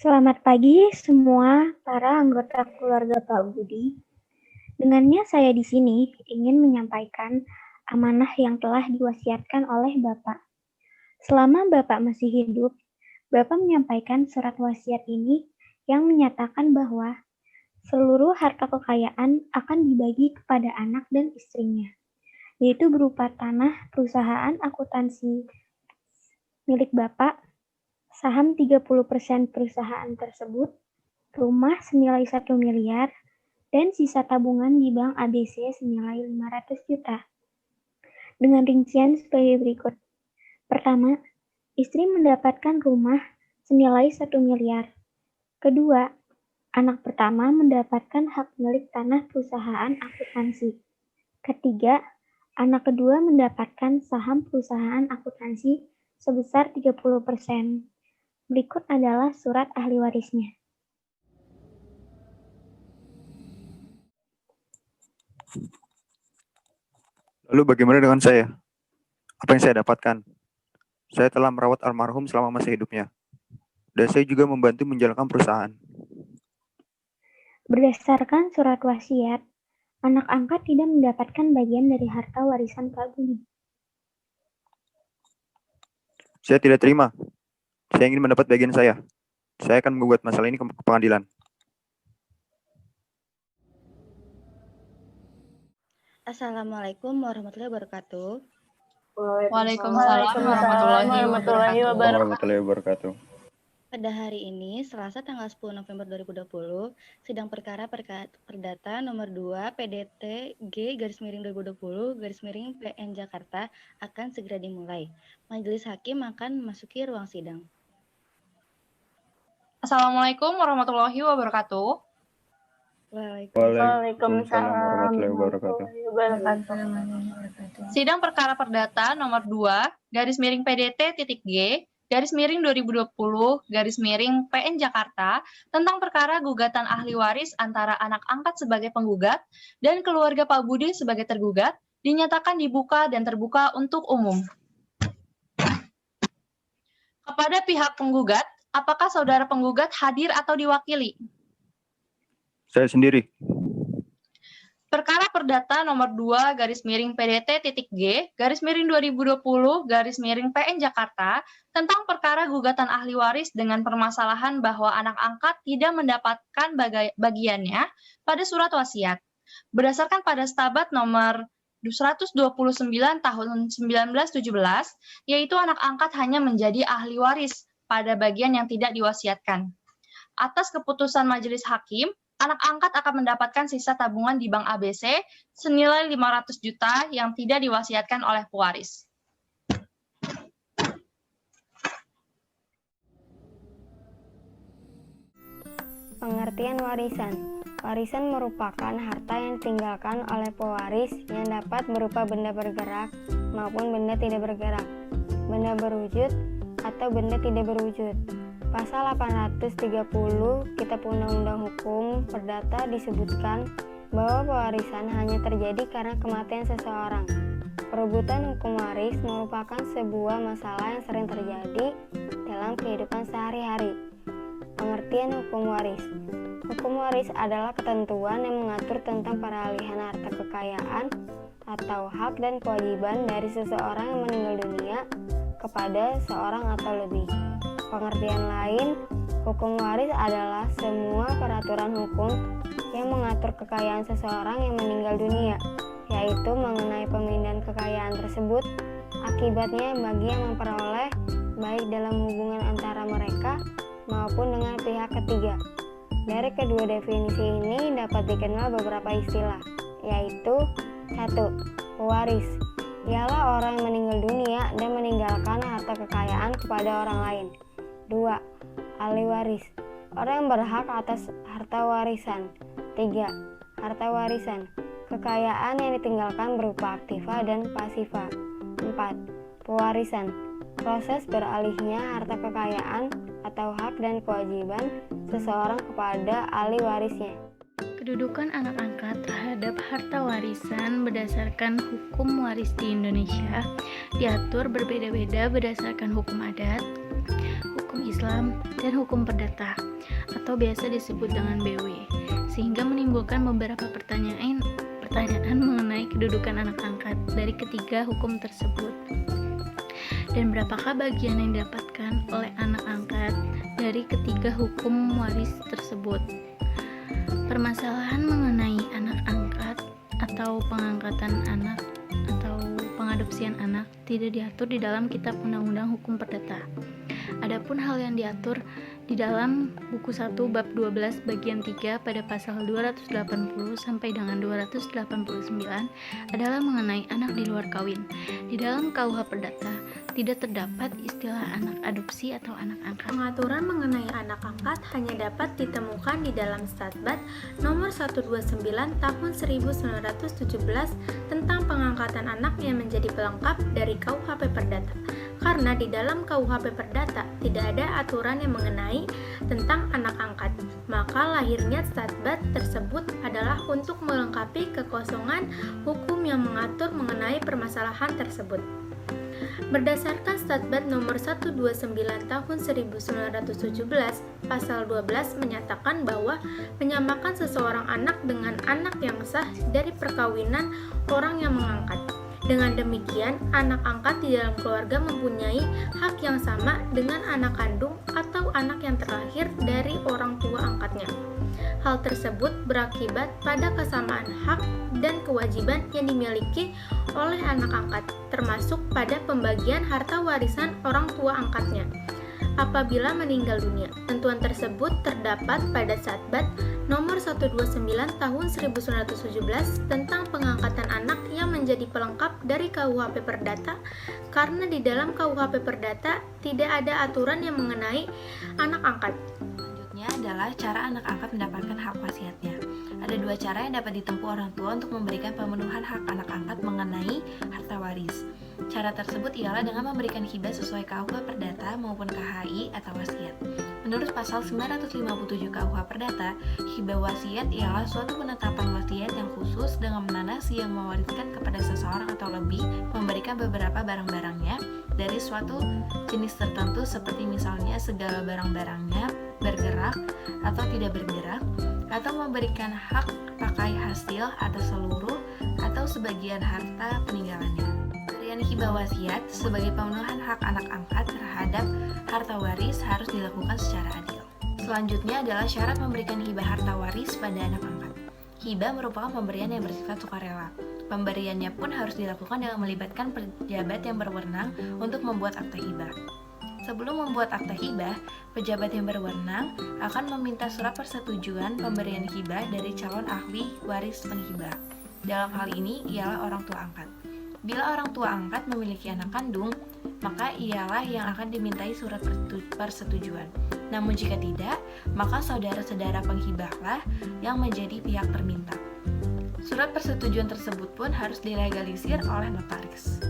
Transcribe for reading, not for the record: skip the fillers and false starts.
Selamat pagi semua para anggota keluarga Pak Budi. Dengannya saya di sini ingin menyampaikan amanah yang telah diwasiatkan oleh Bapak. Selama Bapak masih hidup, Bapak menyampaikan surat wasiat ini yang menyatakan bahwa seluruh harta kekayaan akan dibagi kepada anak dan istrinya, yaitu berupa tanah perusahaan akuntansi milik Bapak, saham 30% perusahaan tersebut, rumah senilai 1 miliar, dan sisa tabungan di Bank ABC senilai 500 juta. Dengan rincian sebagai berikut. Pertama, istri mendapatkan rumah senilai 1 miliar. Kedua, anak pertama mendapatkan hak milik tanah perusahaan akuntansi. Ketiga, anak kedua mendapatkan saham perusahaan akuntansi sebesar 30%. Berikut adalah surat ahli warisnya. Lalu bagaimana dengan saya? Apa yang saya dapatkan? Saya telah merawat almarhum selama masa hidupnya. Dan saya juga membantu menjalankan perusahaan. Berdasarkan surat wasiat, anak angkat tidak mendapatkan bagian dari harta warisan Pak Budi. Saya tidak terima. Saya ingin mendapat bagian saya. Saya akan menggugat masalah ini ke pengadilan. Assalamualaikum warahmatullahi wabarakatuh. Waalaikumsalam warahmatullahi wabarakatuh. Pada hari ini, Selasa tanggal 10 November 2020, sidang perkara perdata nomor 2 PDT G/2020 PN Jakarta akan segera dimulai. Majelis Hakim akan memasuki ruang sidang. Assalamualaikum warahmatullahi wabarakatuh. Waalaikumsalam warahmatullahi wabarakatuh. Sidang perkara perdata nomor 2 PN Jakarta tentang perkara gugatan ahli waris antara anak angkat sebagai penggugat dan keluarga Pak Budi sebagai tergugat dinyatakan dibuka dan terbuka untuk umum. Kepada pihak penggugat, apakah saudara penggugat hadir atau diwakili? Saya sendiri. Perkara perdata nomor 2 PDT-G/2020 PN Jakarta tentang perkara gugatan ahli waris dengan permasalahan bahwa anak angkat tidak mendapatkan bagiannya pada surat wasiat. Berdasarkan pada Stabat nomor 129 tahun 1917, yaitu anak angkat hanya menjadi ahli waris pada bagian yang tidak diwasiatkan. Atas keputusan majelis hakim, anak angkat akan mendapatkan sisa tabungan di Bank ABC senilai 500 juta yang tidak diwasiatkan oleh pewaris. Pengertian warisan. Warisan merupakan harta yang ditinggalkan oleh pewaris yang dapat berupa benda bergerak maupun benda tidak bergerak, benda berwujud atau benda tidak berwujud. Pasal 830 Kitab Undang-Undang Hukum Perdata disebutkan bahwa pewarisan hanya terjadi karena kematian seseorang. Perebutan hukum waris merupakan sebuah masalah yang sering terjadi dalam kehidupan sehari-hari. Pengertian hukum waris. Hukum waris adalah ketentuan yang mengatur tentang peralihan harta kekayaan atau hak dan kewajiban dari seseorang yang meninggal dunia kepada seorang atau lebih. Pengertian lain, hukum waris adalah semua peraturan hukum yang mengatur kekayaan seseorang yang meninggal dunia, yaitu mengenai pemindahan kekayaan tersebut, akibatnya bagi yang memperoleh, baik dalam hubungan antara mereka maupun dengan pihak ketiga. Dari kedua definisi ini dapat dikenal beberapa istilah, yaitu 1. Pewaris, ialah orang yang meninggal dunia dan meninggalkan harta kekayaan kepada orang lain. 2. Ahli waris, orang yang berhak atas harta warisan. 3. Harta warisan, kekayaan yang ditinggalkan berupa aktiva dan pasiva. 4. Pewarisan, proses beralihnya harta kekayaan atau hak dan kewajiban seseorang kepada ahli warisnya. Kedudukan anak angkat terhadap harta warisan berdasarkan hukum waris di Indonesia diatur berbeda-beda berdasarkan hukum adat, hukum hukum Islam dan hukum perdata atau biasa disebut dengan BW, sehingga menimbulkan beberapa pertanyaan mengenai kedudukan anak angkat dari ketiga hukum tersebut. Dan berapakah bagian yang didapatkan oleh anak angkat dari ketiga hukum waris tersebut? Permasalahan mengenai anak angkat atau pengangkatan anak atau pengadopsian anak tidak diatur di dalam Kitab Undang-Undang Hukum Perdata. Adapun hal yang diatur di dalam buku 1 bab 12 bagian 3 pada pasal 280 sampai dengan 289 adalah mengenai anak di luar kawin. Di dalam KUH Perdata tidak terdapat istilah anak adopsi atau anak angkat. Pengaturan mengenai anak angkat hanya dapat ditemukan di dalam Statbat nomor 129 tahun 1917 tentang pengangkatan anak yang menjadi pelengkap dari KUHP Perdata. Karena di dalam KUHP Perdata tidak ada aturan yang mengenai tentang anak angkat, maka lahirnya Statbat tersebut adalah untuk melengkapi kekosongan hukum yang mengatur mengenai permasalahan tersebut. Berdasarkan Statbat nomor 129 tahun 1917, pasal 12 menyatakan bahwa menyamakan seseorang anak dengan anak yang sah dari perkawinan orang yang mengangkat. Dengan demikian, anak angkat di dalam keluarga mempunyai hak yang sama dengan anak kandung atau anak yang terlahir dari orang tua angkatnya. Hal tersebut berakibat pada kesamaan hak dan kewajiban yang dimiliki oleh anak angkat, termasuk pada pembagian harta warisan orang tua angkatnya apabila meninggal dunia. Tentuan tersebut terdapat pada Statbat nomor 129 tahun 1917 tentang pengangkatan anak yang menjadi pelengkap dari KUHP Perdata, karena di dalam KUHP Perdata tidak ada aturan yang mengenai anak angkat. Selanjutnya adalah cara anak angkat mendapatkan hak wasiatnya. Ada dua cara yang dapat ditempuh orang tua untuk memberikan pemenuhan hak anak angkat mengenai harta waris. Cara tersebut ialah dengan memberikan hibah sesuai KUH Perdata maupun KHI atau wasiat. Menurut pasal 957 KUH Perdata, hibah wasiat ialah suatu penetapan wasiat yang khusus dengan mana si yang mewariskan kepada seseorang atau lebih memberikan beberapa barang-barangnya dari suatu jenis tertentu, seperti misalnya segala barang-barangnya bergerak atau tidak bergerak, atau memberikan hak pakai hasil atas seluruh atau sebagian harta peninggalannya. Pemberian hibah wasiat sebagai pemenuhan hak anak angkat terhadap harta waris harus dilakukan secara adil. Selanjutnya adalah syarat memberikan hibah harta waris pada anak angkat. Hibah merupakan pemberian yang bersifat sukarela. Pemberiannya pun harus dilakukan dengan melibatkan pejabat yang berwenang untuk membuat akta hibah. Sebelum membuat akta hibah, pejabat yang berwenang akan meminta surat persetujuan pemberian hibah dari calon ahli waris penghibah. Dalam hal ini ialah orang tua angkat. Bila orang tua angkat memiliki anak kandung, maka ialah yang akan dimintai surat persetujuan. Namun jika tidak, maka saudara-saudara penghibahlah yang menjadi pihak perminta. Surat persetujuan tersebut pun harus dilegalisir oleh notaris.